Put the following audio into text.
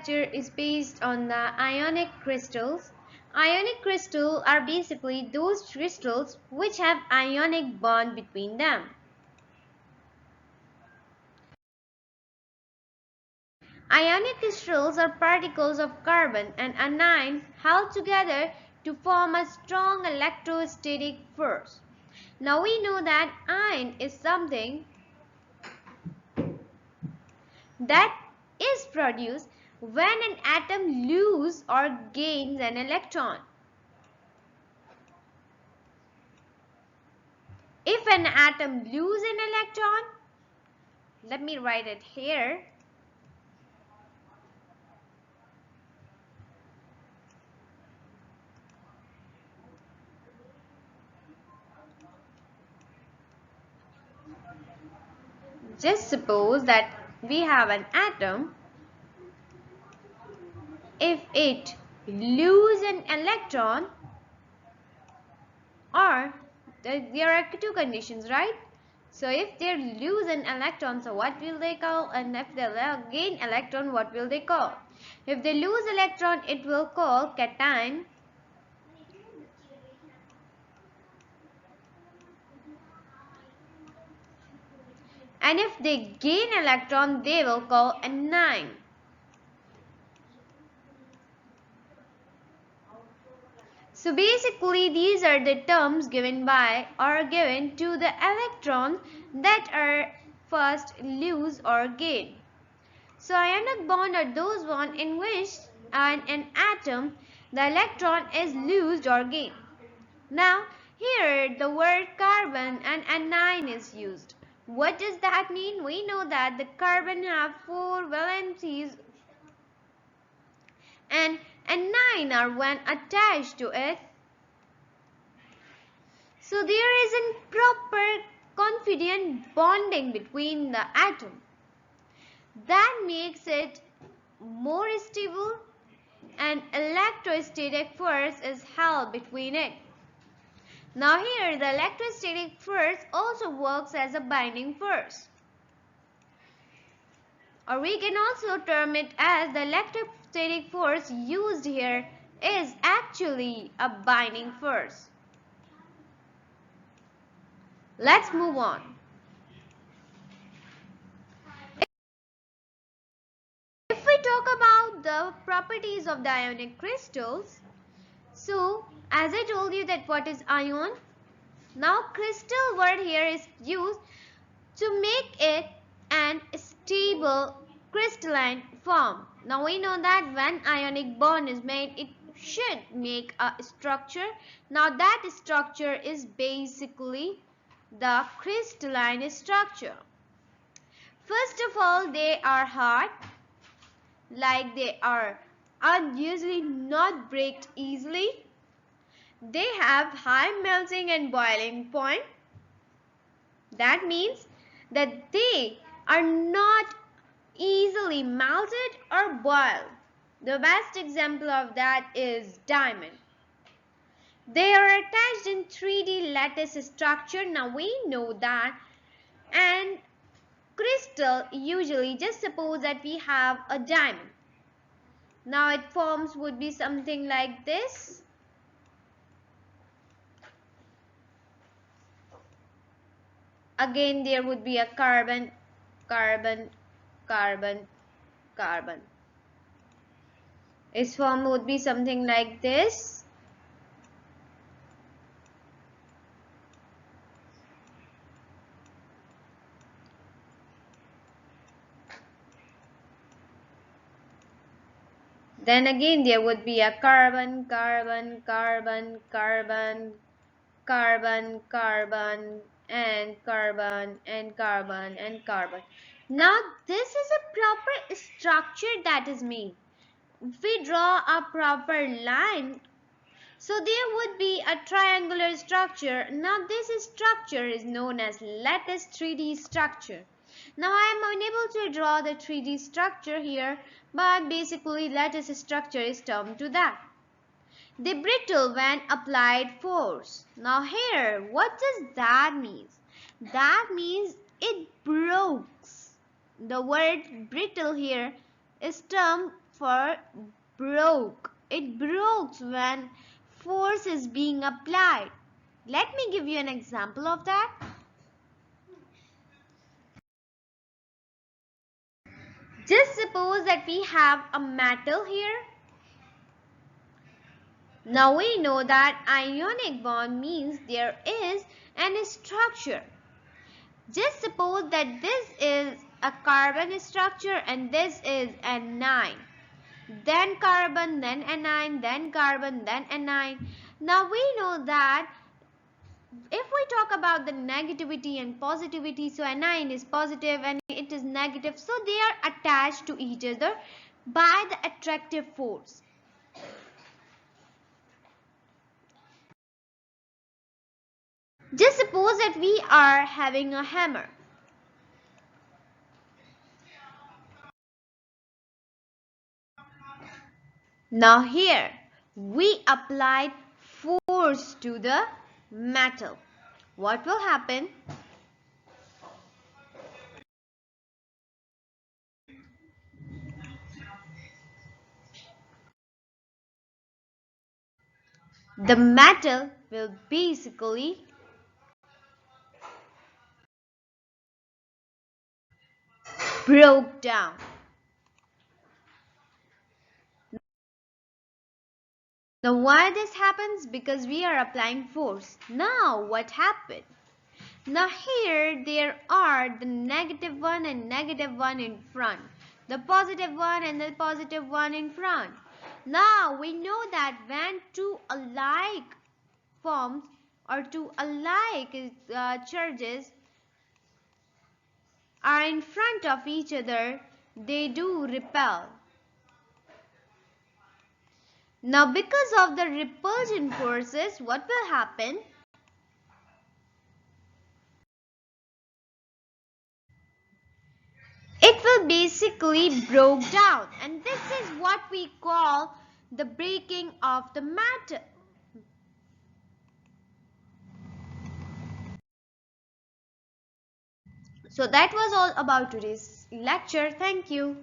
is based on the ionic crystals. Ionic crystals are basically those crystals which have ionic bond between them. Ionic crystals are particles of carbon and anion held together to form a strong electrostatic force. Now we know that ion is something that is produced when an atom loses or gains an electron. If an atom loses an electron, let me write it here. Just suppose that we have an atom. If it loses an electron, or there are two conditions, right? So if they lose an electron, so what will they call? And if they gain electron, what will they call? If they lose electron, it will call cation. And if they gain electron, they will call anion. So basically these are the terms given by or given to the electrons that are first lose or gain. So ionic bond are those bonds in which an atom the electron is loosed or gained. Now here the word carbon and anion is used. What does that mean? We know that the carbon have 4 valencies and anion are when attached to it. So there is a proper confident bonding between the atom. That makes it more stable and electrostatic force is held between it. Now here the electrostatic force also works as a binding force. Or we can also term it as the electrostatic force used here is actually a binding force. Let's move on. If we talk about the properties of the ionic crystals, so as I told you that what is ion? Now crystal word here is used to make it an stable crystalline form. Now we know that when ionic bond is made, it should make a structure. Now that structure is basically the crystalline structure. First of all, they are hard, like they are usually not break easily. They have high melting and boiling point. That means that they are not easily melted or boiled. The best example of that is diamond. They are attached in 3D lattice structure. Now we know that. And crystal, usually just suppose that we have a diamond. Now its forms would be something like this. Again there would be a carbon, carbon, carbon, carbon. Its form would be something like this. Then again there would be a carbon, carbon, carbon, carbon, carbon, carbon, and carbon, and carbon, and carbon. Now this is a proper structure that is made. If we draw a proper line, so there would be a triangular structure. Now this structure is known as lattice 3D structure. Now I am unable to draw the 3D structure here, but basically lattice structure is termed to that. They brittle when applied force. Now here, what does that mean? That means it breaks. The word brittle here is termed for broke. It breaks when force is being applied. Let me give you an example of that. Just suppose that we have a metal here. Now we know that ionic bond means there is an structure. Just suppose that this is a carbon structure and this is anion. Then carbon, then anion, then carbon, then anion. Now we know that if we talk about the negativity and positivity, so anion is positive and it is negative, so they are attached to each other by the attractive force. Just suppose that we are having a hammer. Now here we applied force to the metal. What will happen? The metal will basically broke down. Now why this happens? Because we are applying force. Now what happened? Now here there are the negative one and negative one in front. The positive one and the positive one in front. Now we know that when two alike forms or two alike charges are in front of each other, they do repel. Now because of the repulsion forces, what will happen? It will basically broke down, and this is what we call the breaking of the matter. So that was all about today's lecture. Thank you.